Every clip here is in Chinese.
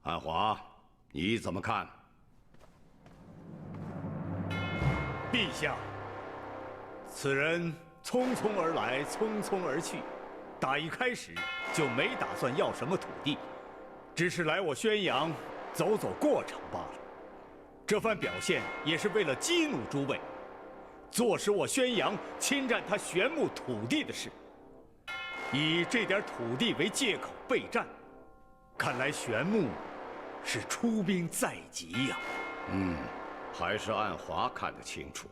安华，你怎么看？陛下，此人匆匆而来，匆匆而去，打一开始就没打算要什么土地，只是来我宣阳走走过场罢了。这番表现也是为了激怒诸位，坐使我宣阳侵占他玄牧土地的事，以这点土地为借口备战，看来玄牧是出兵在即呀。还是安华看得清楚。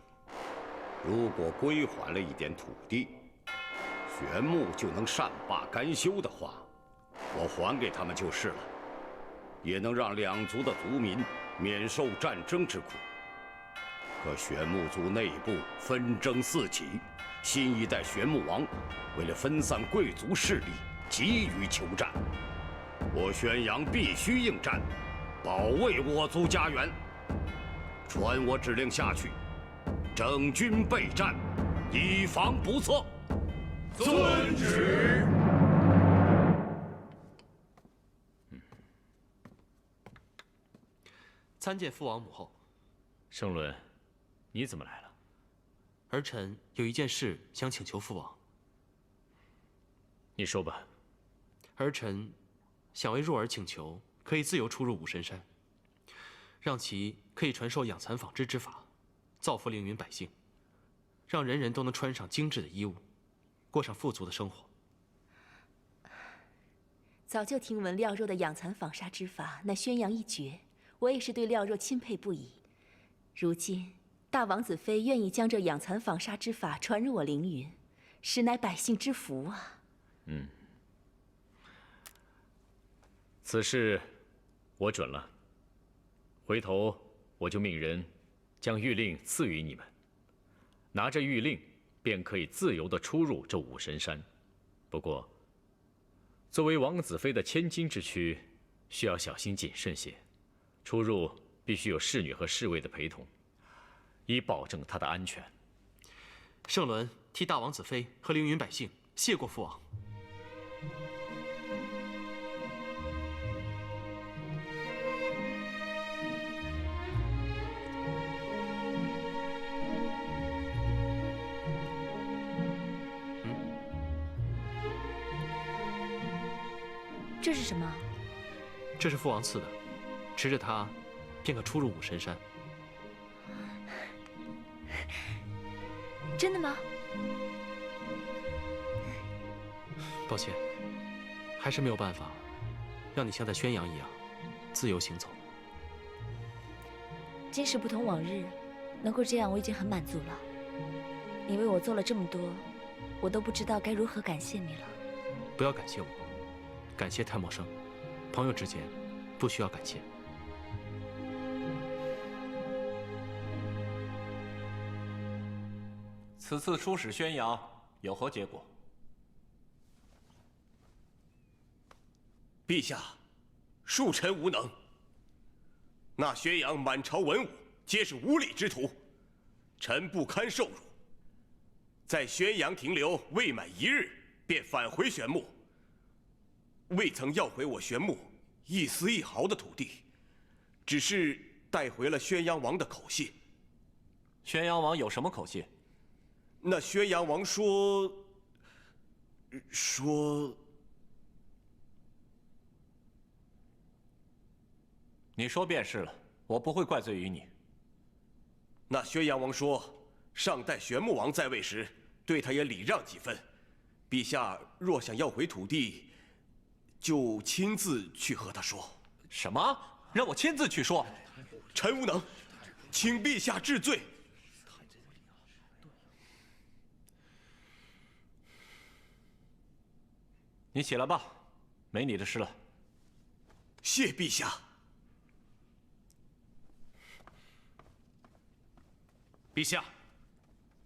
如果归还了一点土地，玄牧就能善罢甘休的话，我还给他们就是了，也能让两族的族民免受战争之苦。可玄牧族内部纷争四起，新一代玄牧王为了分散贵族势力，急于求战。我宣阳必须应战，保卫我族家园。传我指令下去，整军备战，以防不测。遵旨。参见父王母后。盛伦，你怎么来了？儿臣有一件事想请求父王。你说吧。儿臣想为若儿请求，可以自由出入武神山，让其可以传授养蚕纺织之法，造福凌云百姓，让人人都能穿上精致的衣物，过上富足的生活。早就听闻廖若的养蚕纺纱之法乃宣扬一绝，我也是对廖若钦佩不已。如今大王子妃愿意将这养蚕纺纱之法传入我凌云，实乃百姓之福啊。此事我准了。回头我就命人将谕令赐予你们，拿着谕令便可以自由地出入这武神山。不过，作为王子妃的千金之躯，需要小心谨慎些，出入必须有侍女和侍卫的陪同，以保证她的安全。盛伦替大王子妃和凌云百姓谢过父王。这是什么？这是父王赐的，持着它，便可出入武神山。真的吗？抱歉，还是没有办法让你像在宣阳一样自由行走。今时不同往日，能够这样我已经很满足了。你为我做了这么多，我都不知道该如何感谢你了。不要感谢我，感谢太陌生，朋友之间不需要感谢。此次出使宣阳有何结果？陛下，恕臣无能。那宣阳满朝文武皆是无礼之徒，臣不堪受辱，在宣阳停留未满1日，便返回玄牧，未曾要回我玄牧一丝一毫的土地，只是带回了宣阳王的口信。宣阳王有什么口信？那宣阳王说，你说便是了，我不会怪罪于你。那宣阳王说，上代玄牧王在位时，对他也礼让几分。陛下若想要回土地，就亲自去和他说。什么？让我亲自去说？臣无能，请陛下治罪。你起来吧，没你的事了。谢陛下。陛下，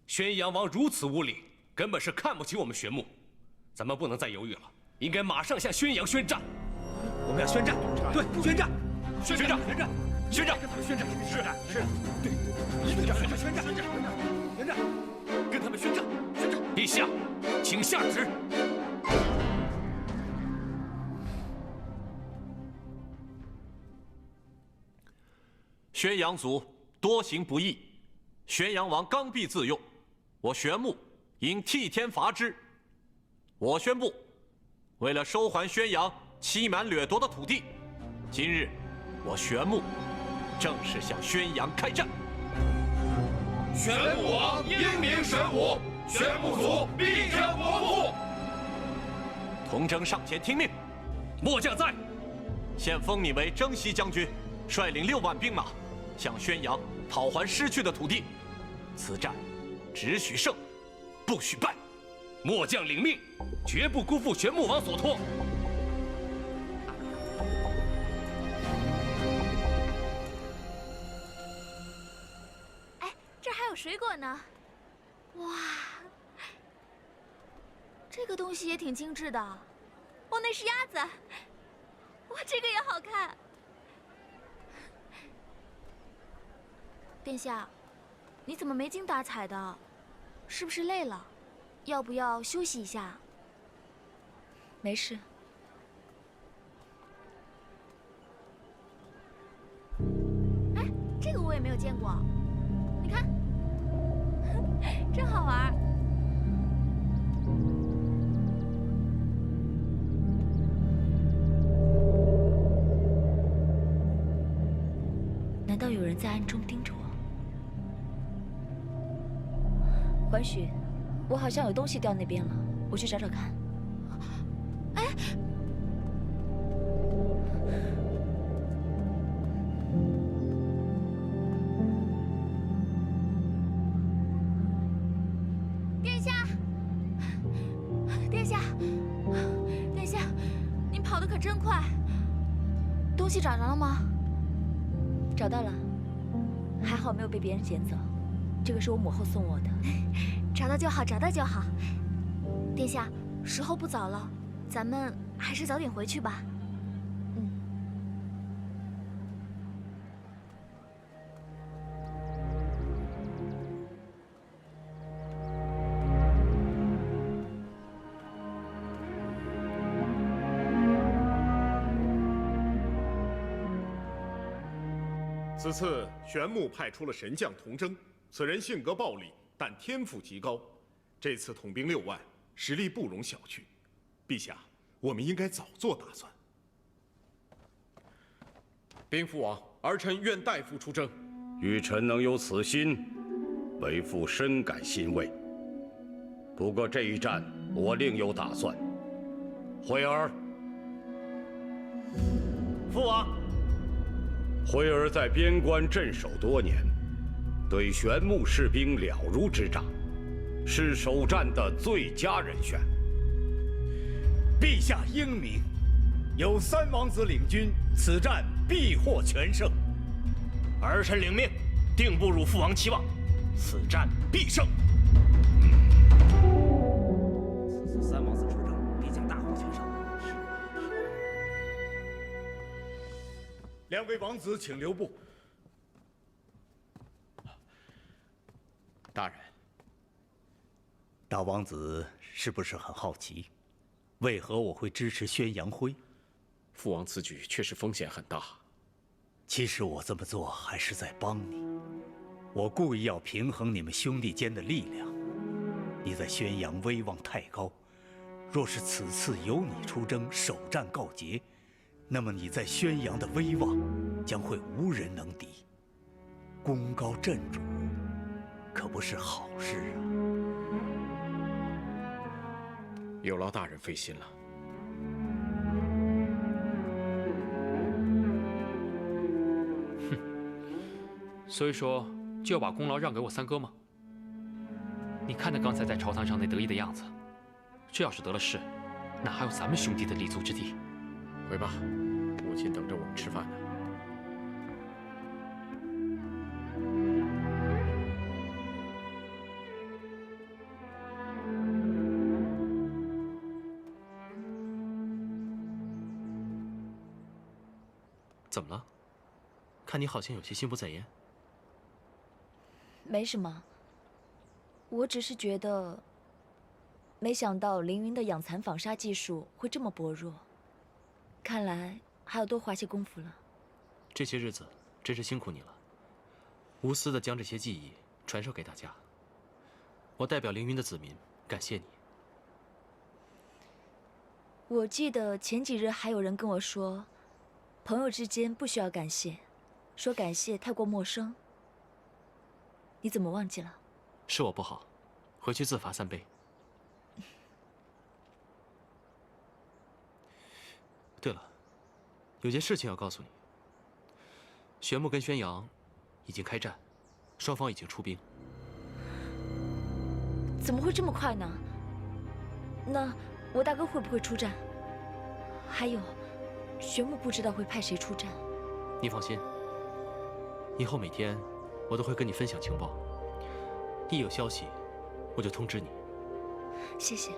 宣阳王如此无礼，根本是看不起我们玄牧。咱们不能再犹豫了，应该马上向宣阳宣战。我们要宣战，对，宣战，宣战，宣战，宣战，宣战，是，对，一定要宣战，宣战，宣战，跟他们宣战，宣战。陛下，请下旨。宣阳族多行不义，宣阳王刚愎自用，我玄牧应替天罚之。我宣布，为了收还宣阳欺瞒掠夺的土地，今日我玄牧正式向宣阳开战。玄武王英明神武，玄武族必将国服。童征上前听命。末将在。现封你为征西将军，率领6万兵马，向宣阳讨还失去的土地。此战只许胜，不许败。末将领命，绝不辜负玄武王所托。哎，这儿还有水果呢。哇，这个东西也挺精致的。哦，那是鸭子。哇，这个也好看。殿下，你怎么没精打采的？是不是累了？要不要休息一下？没事。哎，这个我也没有见过。你看，真好玩。难道有人在暗中盯着我？环许，我好像有东西掉那边了，我去找找看。哎，殿下，殿下，殿下，您跑得可真快！东西找着了吗？找到了，还好没有被别人捡走。这个是我母后送我的。找到就好，找到就好。殿下，时候不早了，咱们还是早点回去吧。此次玄牧派出了神将童征，此人性格暴戾，但天赋极高。这次统兵6万，实力不容小觑。陛下，我们应该早做打算。禀父王，儿臣愿代父出征。愚臣能有此心，为父深感欣慰。不过这一战，我另有打算。惠儿，父王。惠儿在边关镇守多年，对玄牧士兵了如指掌，是首战的最佳人选。陛下英明，有3王子领军，此战必获全胜。儿臣领命，定不辱父王期望，此战必胜。此次3王子出征，必将大获全胜。2位王子，请留步。大人，大王子是不是很好奇，为何我会支持宣阳辉？父王此举确实风险很大。其实我这么做还是在帮你，我故意要平衡你们兄弟间的力量。你在宣阳威望太高，若是此次由你出征，首战告捷，那么你在宣阳的威望将会无人能敌，功高震主，可不是好事啊！有劳大人费心了。所以说，就要把功劳让给我三哥吗？你看他刚才在朝堂上那得意的样子，这要是得了势，哪还有咱们兄弟的立足之地？回吧，母亲等着我们吃饭呢。怎么了？看你好像有些心不在焉。没什么，我只是觉得，没想到凌云的养蚕纺纱技术会这么薄弱，看来还要多花些功夫了。这些日子真是辛苦你了。无私的将这些技艺传授给大家。我代表凌云的子民感谢你。我记得前几日还有人跟我说，朋友之间不需要感谢，说感谢太过陌生。你怎么忘记了？是我不好，回去自罚3杯。对了，有件事情要告诉你。玄木跟宣阳已经开战，双方已经出兵。怎么会这么快呢？那我大哥会不会出战？还有，玄木不知道会派谁出战。你放心，以后每天我都会跟你分享情报，一有消息我就通知你。谢谢。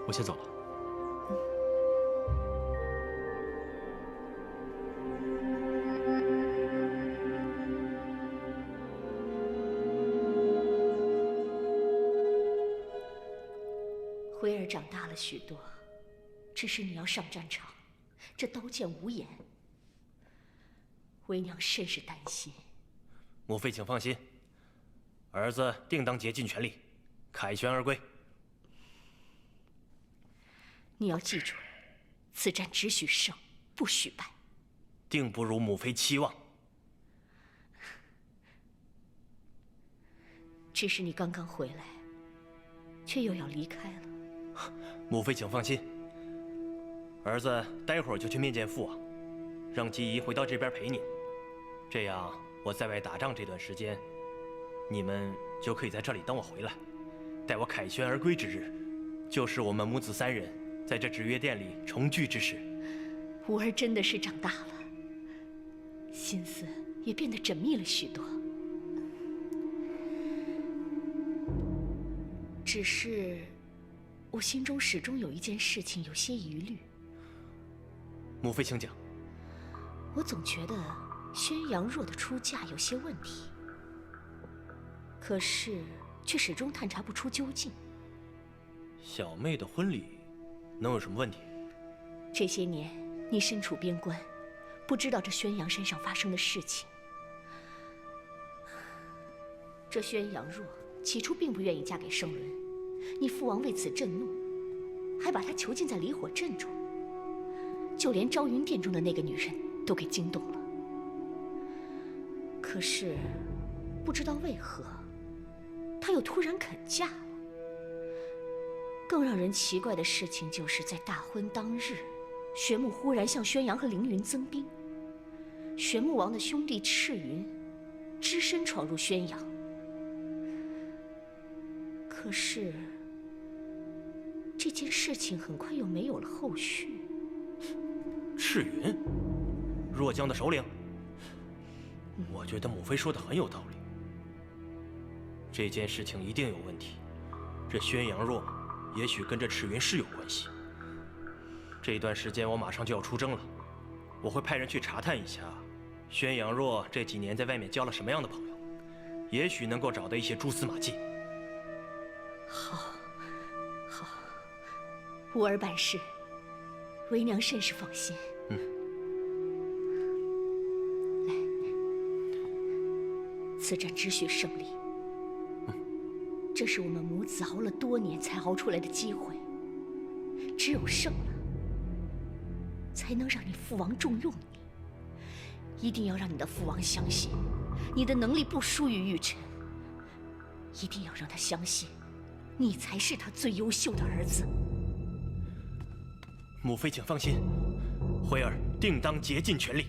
我先走了。辉儿长大了许多，只是你要上战场，这刀剑无眼，为娘甚是担心。母妃请放心，儿子定当竭尽全力，凯旋而归。你要记住，此战只许胜，不许败。定不如母妃期望。只是你刚刚回来，却又要离开了。母妃请放心，儿子待会儿就去面见父王，让姬姨回到这边陪您。这样我在外打仗这段时间，你们就可以在这里等我回来。待我凯旋而归之日，就是我们母子3人在这纸月殿里重聚之时。吾儿真的是长大了，心思也变得缜密了许多。只是我心中始终有一件事情有些疑虑。母妃请讲。我总觉得宣阳若的出嫁有些问题，可是却始终探查不出究竟。小妹的婚礼能有什么问题？这些年你身处边关，不知道这宣阳身上发生的事情。这宣阳若起初并不愿意嫁给圣伦，你父王为此震怒，还把她囚禁在离火阵中，就连昭云殿中的那个女人都给惊动了。可是不知道为何，她又突然肯嫁了。更让人奇怪的事情就是在大婚当日，玄木忽然向宣阳和凌云增兵，玄木王的兄弟赤云只身闯入宣阳。可是这件事情很快又没有了后续。赤云，若江的首领。我觉得母妃说的很有道理。这件事情一定有问题。这宣阳若也许跟这赤云是有关系。这段时间我马上就要出征了，我会派人去查探一下宣阳若这几年在外面交了什么样的朋友，也许能够找到一些蛛丝马迹。好，好，吾儿办事，为娘甚是放心。来，此战只许胜利。这是我们母子熬了多年才熬出来的机会，只有胜了，才能让你父王重用你。一定要让你的父王相信，你的能力不输于玉晨。一定要让他相信，你才是他最优秀的儿子。母妃请放心，辉儿定当竭尽全力。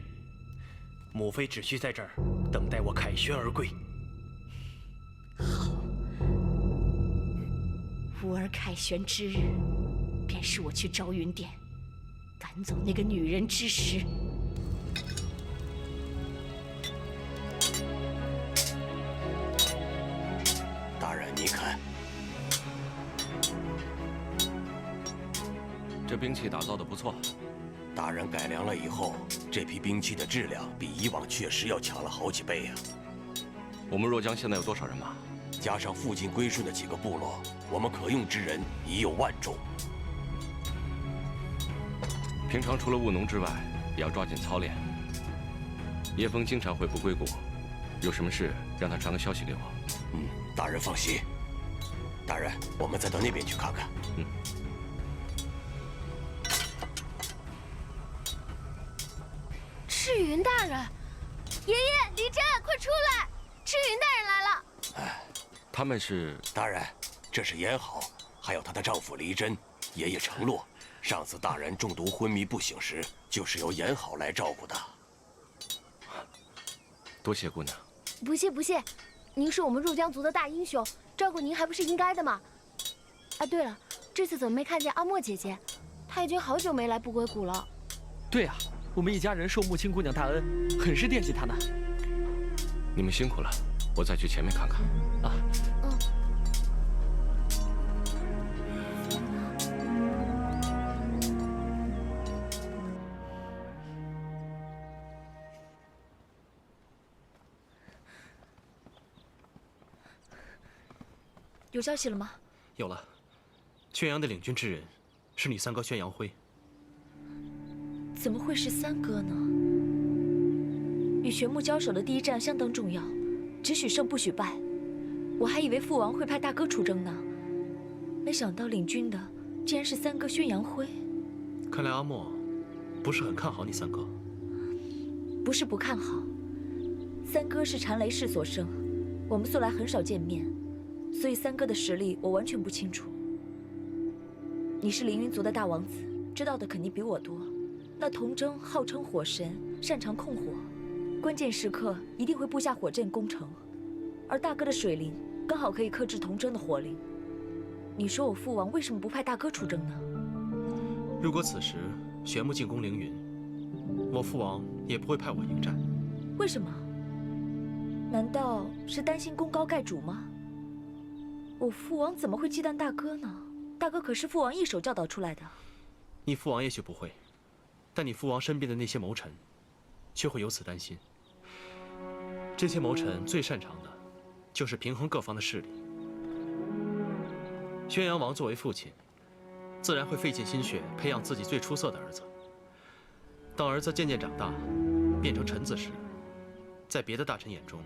母妃只需在这儿等待我凯旋而归。好，吾儿凯旋之日，便是我去昭云殿赶走那个女人之时。大人，你看，这兵器打造的不错。大人改良了以后，这批兵器的质量比以往确实要强了好几倍啊。我们若江现在有多少人马？加上附近归顺的几个部落，我们可用之人已有10000众。平常除了务农之外，也要抓紧操练。叶枫经常会不归国，有什么事让他传个消息给我。大人放心。大人，我们再到那边去看看。赤云大人，爷爷，离真，快出来！赤云大人来了。他们是？大人，这是严好，还有她的丈夫离真。爷爷承诺，上次大人中毒昏迷不醒时，就是由严好来照顾的。多谢姑娘。不谢不谢，您是我们入江族的大英雄，照顾您还不是应该的吗？啊，对了，这次怎么没看见阿莫姐姐？她已经好久没来不归谷了。对啊，我们一家人受木青姑娘大恩，很是惦记她呢。你们辛苦了，我再去前面看看。啊。有消息了吗？有了，宣阳的领军之人是你三哥宣阳辉。怎么会是三哥呢？与玄木交手的第一战相当重要，只许胜不许败。我还以为父王会派大哥出征呢，没想到领军的竟然是三哥宣阳辉。看来阿莫不是很看好你三哥。不是不看好，三哥是禅雷氏所生，我们素来很少见面。所以三哥的实力我完全不清楚。你是凌云族的大王子，知道的肯定比我多。那童真号称火神，擅长控火，关键时刻一定会布下火阵攻城。而大哥的水灵刚好可以克制童真的火灵。你说我父王为什么不派大哥出征呢？如果此时玄木进攻凌云，我父王也不会派我迎战。为什么？难道是担心功高盖主吗？我父王怎么会忌惮大哥呢？大哥可是父王一手教导出来的。你父王也许不会，但你父王身边的那些谋臣，却会由此担心。这些谋臣最擅长的，就是平衡各方的势力。宣阳王作为父亲，自然会费尽心血培养自己最出色的儿子。当儿子渐渐长大，变成臣子时，在别的大臣眼中，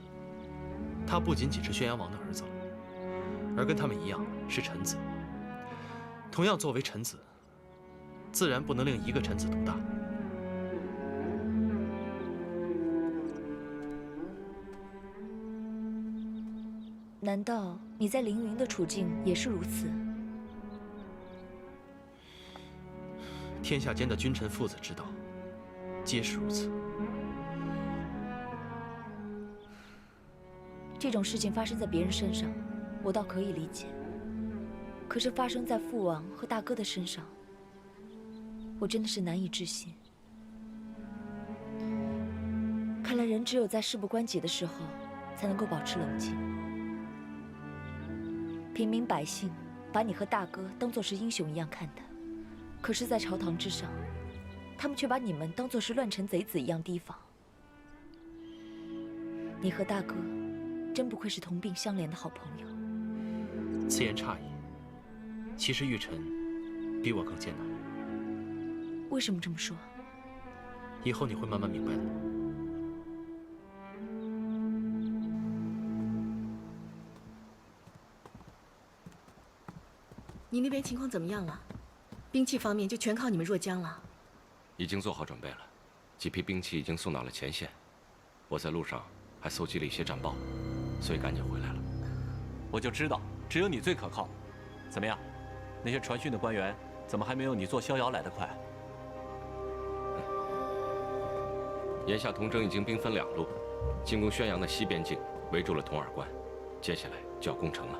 他不仅仅是宣阳王的儿子了，而跟他们一样是臣子。同样作为臣子，自然不能令一个臣子独大。难道你在凌云的处境也是如此？天下间的君臣父子之道，皆是如此。这种事情发生在别人身上，我倒可以理解。可是发生在父王和大哥的身上，我真的是难以置信。看来人只有在事不关己的时候，才能够保持冷静。平民百姓把你和大哥当作是英雄一样看待，可是，在朝堂之上，他们却把你们当作是乱臣贼子一样提防。你和大哥真不愧是同病相怜的好朋友。此言差矣。其实玉晨比我更艰难。为什么这么说？以后你会慢慢明白的。你那边情况怎么样了？兵器方面就全靠你们若江了。已经做好准备了，几批兵器已经送到了前线。我在路上还搜集了一些战报，所以赶紧回来了。我就知道，只有你最可靠。怎么样？那些传讯的官员怎么还没有你坐逍遥来得快？眼下童征已经兵分两路，进攻宣阳的西边境，围住了童尔关，接下来就要攻城了。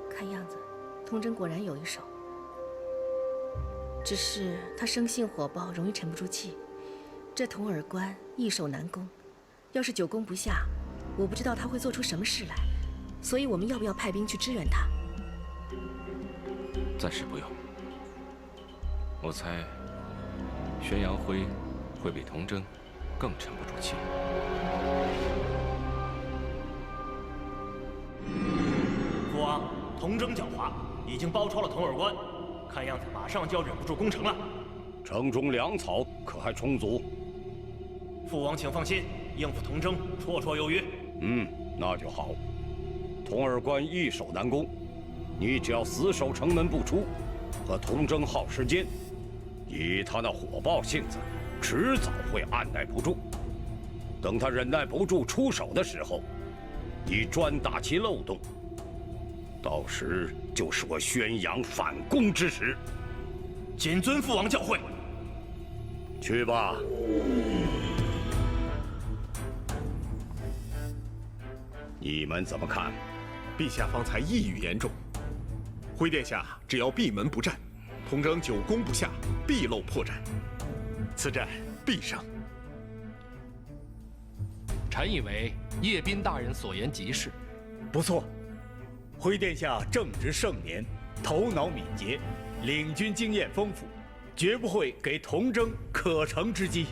看样子，童征果然有一手。只是他生性火爆，容易沉不住气。这童尔关易守难攻，要是久攻不下，我不知道他会做出什么事来。所以我们要不要派兵去支援他？暂时不用。我猜，宣阳辉会比童征更沉不住气。父王，童征狡猾，已经包抄了童尔关，看样子马上就要忍不住攻城了。城中粮草可还充足？父王请放心，应付童征绰绰有余。那就好。童儿关易守难攻，你只要死守城门不出，和童征耗时间，以他那火爆性子，迟早会按耐不住。等他忍耐不住出手的时候，你专打其漏洞，到时就是我宣阳反攻之时。谨遵父王教诲。去吧。你们怎么看？陛下方才一语言中，辉殿下只要闭门不战，童征久攻不下，必露破绽。此战必胜。臣以为叶斌大人所言极是。不错，辉殿下正值盛年，头脑敏捷，领军经验丰富，绝不会给童征可乘之机。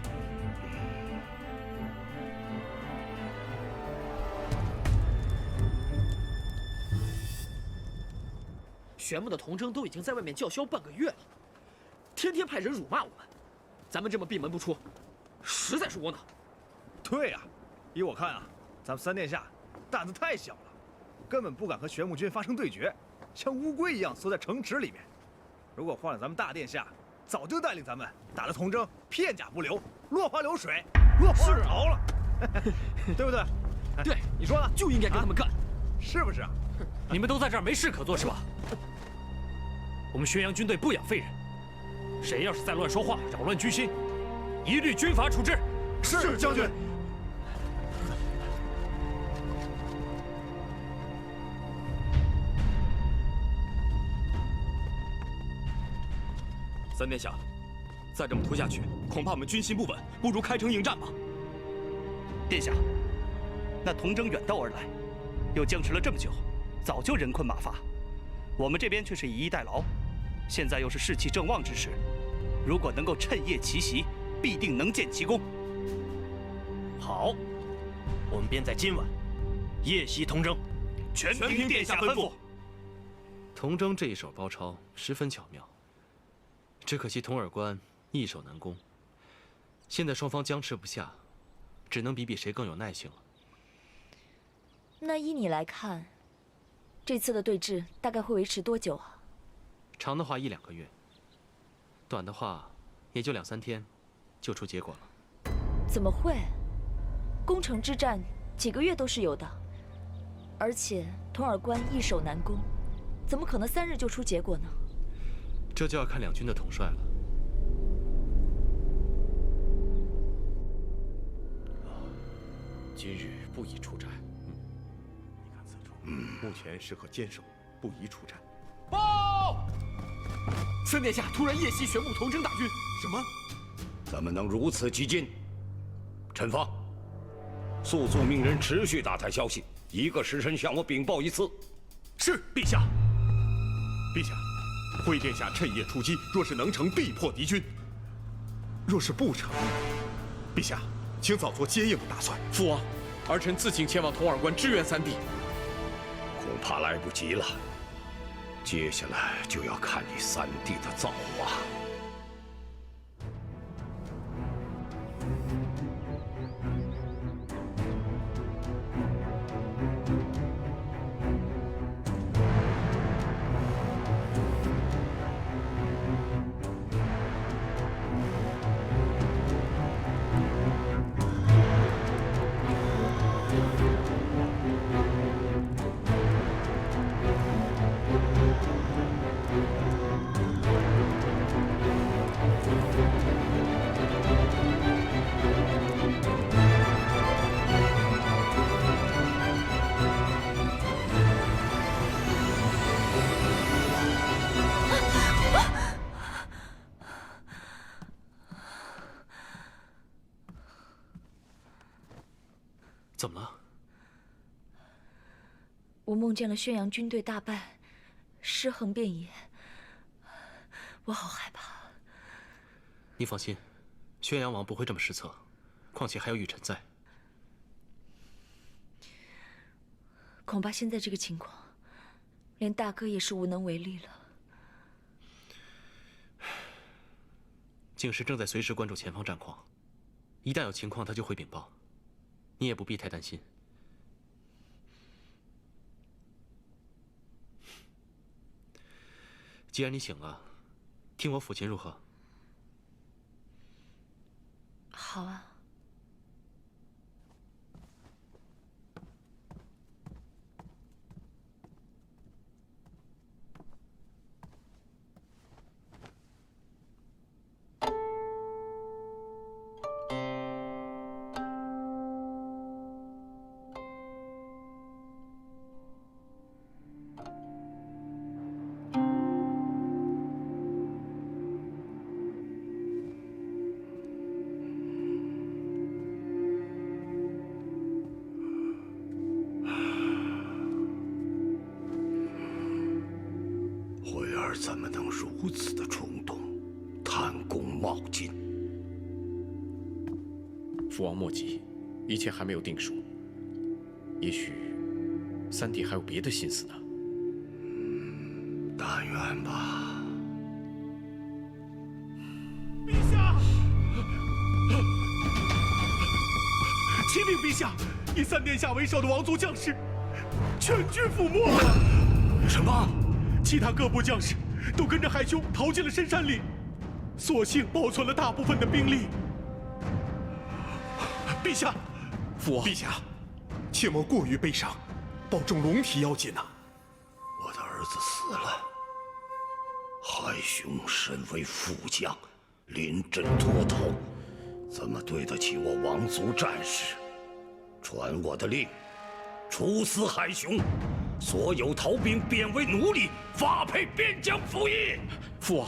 玄木的童征都已经在外面叫嚣半个月了，天天派人辱骂我们，咱们这么闭门不出，实在是窝囊。对呀，依我看啊，咱们三殿下胆子太小了，根本不敢和玄木军发生对决，像乌龟一样缩在城池里面。如果换了咱们大殿下，早就带领咱们打了童征，片甲不留，落花流水，落荒而逃了，对不对？对，你说呢？就应该跟他们干，是不是啊？你们都在这儿没事可做是吧？我们宣阳军队不养废人，谁要是再乱说话，扰乱军心，一律军法处置。是将军。三殿下，再这么拖下去，恐怕我们军心不稳，不如开城迎战吧。殿下，那童征远道而来，又僵持了这么久，早就人困马乏，我们这边却是以逸待劳，现在又是士气正旺之时，如果能够趁夜奇袭，必定能见奇功。好，我们便在今晚夜袭童征，全凭殿下吩咐。童征这一手包抄十分巧妙，只可惜童耳关易守难攻，现在双方僵持不下，只能比谁更有耐性了。那依你来看，这次的对峙大概会维持多久啊？长的话1-2个月，短的话也就2-3天，就出结果了。怎么会？攻城之战几个月都是有的，而且童耳关易守难攻，怎么可能3日就出结果呢？这就要看两军的统帅了。今日不宜出战。你看此处，目前适合坚守，不宜出战。报！三殿下突然夜袭玄木童征大军。什么？怎么能如此激进？陈芳，速速命人持续打探消息，1个时辰向我禀报一次。是，陛下。陛下，惠殿下趁夜出击，若是能成，必破敌军；若是不成，陛下，请早做接应的打算。父王，儿臣自请前往童耳关支援三弟。恐怕来不及了，接下来就要看你三弟的造化。怎么了？我梦见了宣阳军队大败，尸横遍野，我好害怕。你放心，宣阳王不会这么失策，况且还有雨辰在。恐怕现在这个情况，连大哥也是无能为力了。景时正在随时关注前方战况，一旦有情况，他就会禀报。你也不必太担心，既然你醒了，听我抚琴如何？好啊。慧儿怎么能如此的冲动，贪功冒进？父王莫急，一切还没有定数。也许三弟还有别的心思呢。但愿吧。陛下！启禀陛下，以三殿下为首的王族将士全军覆没了。什么？其他各部将士都跟着海兄逃进了深山里，所幸保存了大部分的兵力。陛下，父王，陛下，切莫过于悲伤，保重龙体要紧呐。我的儿子死了，海兄身为副将，临阵脱逃，怎么对得起我王族战士？传我的令，处死海兄，所有逃兵贬为奴隶，发配边疆服役。父王，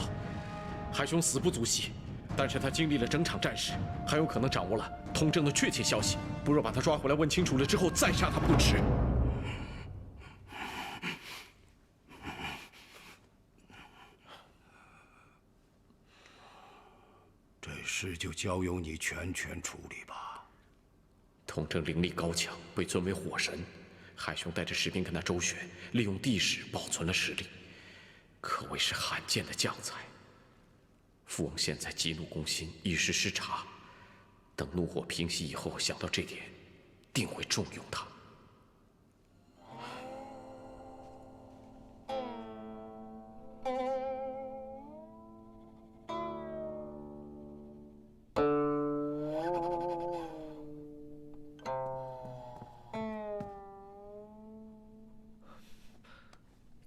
海兄死不足惜，但是他经历了整场战事，很有可能掌握了通政的确切消息。不若把他抓回来问清楚了之后再杀他不迟。这事就交由你全权处理吧。通政灵力高强，被尊为火神。海兄带着士兵跟他周旋，利用地势保存了实力，可谓是罕见的将才。父王现在激怒攻心，一时失察，等怒火平息以后，想到这点，定会重用他。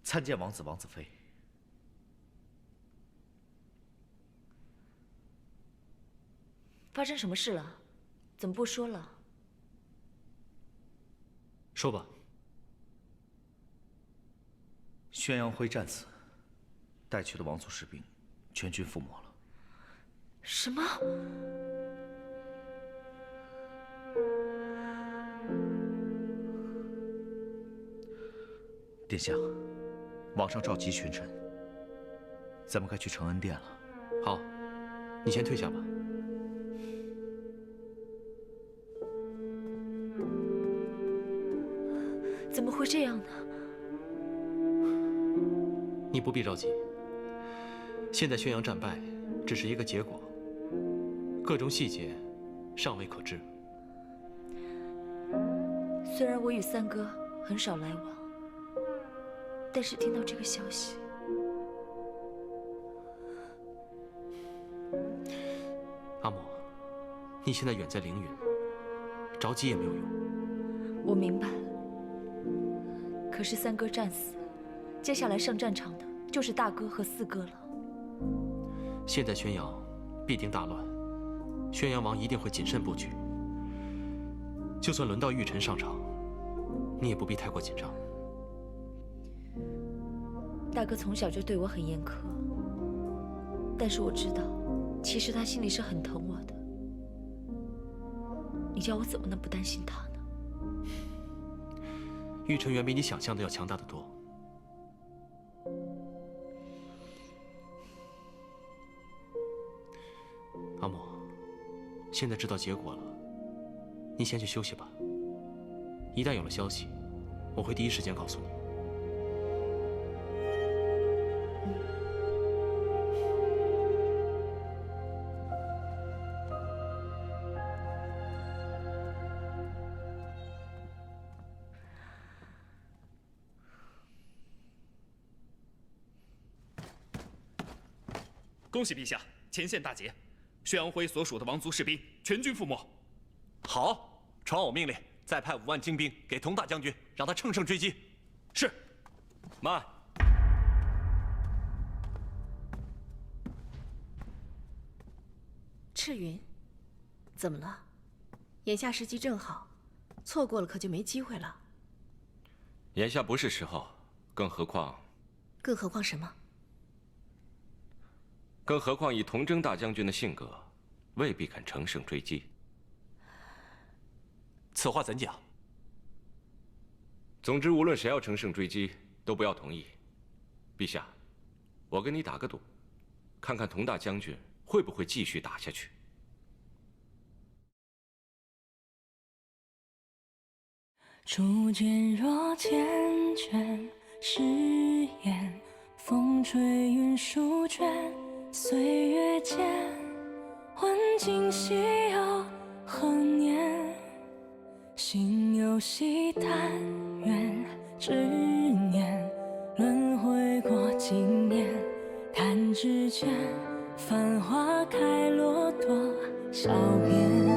参见王子、王子妃。发生什么事了？怎么不说了？说吧。宣阳辉战死，带去的王族士兵全军覆没了。什么？殿下，王上召集群臣，咱们该去承恩殿了。好，你先退下吧。怎么会这样呢？你不必着急。现在宣阳战败只是一个结果，各种细节尚未可知。虽然我与三哥很少来往，但是听到这个消息，阿莫，你现在远在凌云，着急也没有用。我明白了。可是三哥战死，接下来上战场的就是大哥和四哥了。现在宣阳必定大乱，宣阳王一定会谨慎布局。就算轮到玉宸上场，你也不必太过紧张。大哥从小就对我很严苛，但是我知道，其实他心里是很疼我的。你叫我怎么能不担心他呢？玉宸远比你想象的要强大得多。阿莫，现在知道结果了，你先去休息吧。一旦有了消息，我会第一时间告诉你。恭喜陛下，前线大捷，宣阳辉所属的王族士兵全军覆没。好，传我命令，再派5万精兵给佟大将军，让他乘胜追击。是。慢。赤云，怎么了？眼下时机正好，错过了可就没机会了。眼下不是时候，更何况什么？更何况以童征大将军的性格，未必肯乘胜追击。此话怎讲？总之，无论谁要乘胜追击，都不要同意。陛下，我跟你打个赌，看看佟大将军会不会继续打下去。初见若缱绻誓言，风吹云舒卷，岁月间，问今夕又何年？心有惜但愿执念，轮回过经年，弹指间，繁花开落多少遍。